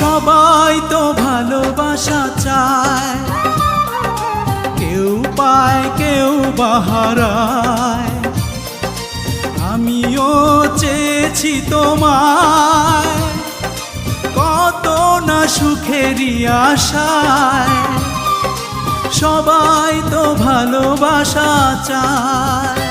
সবাই তো ভালোবাসা চায়, কেউ পায় কেউ বাহারায়। আমিও চেয়েছি তোমায়, কত না সুখেরই আশায়। সবাই তো ভালোবাসা চায়।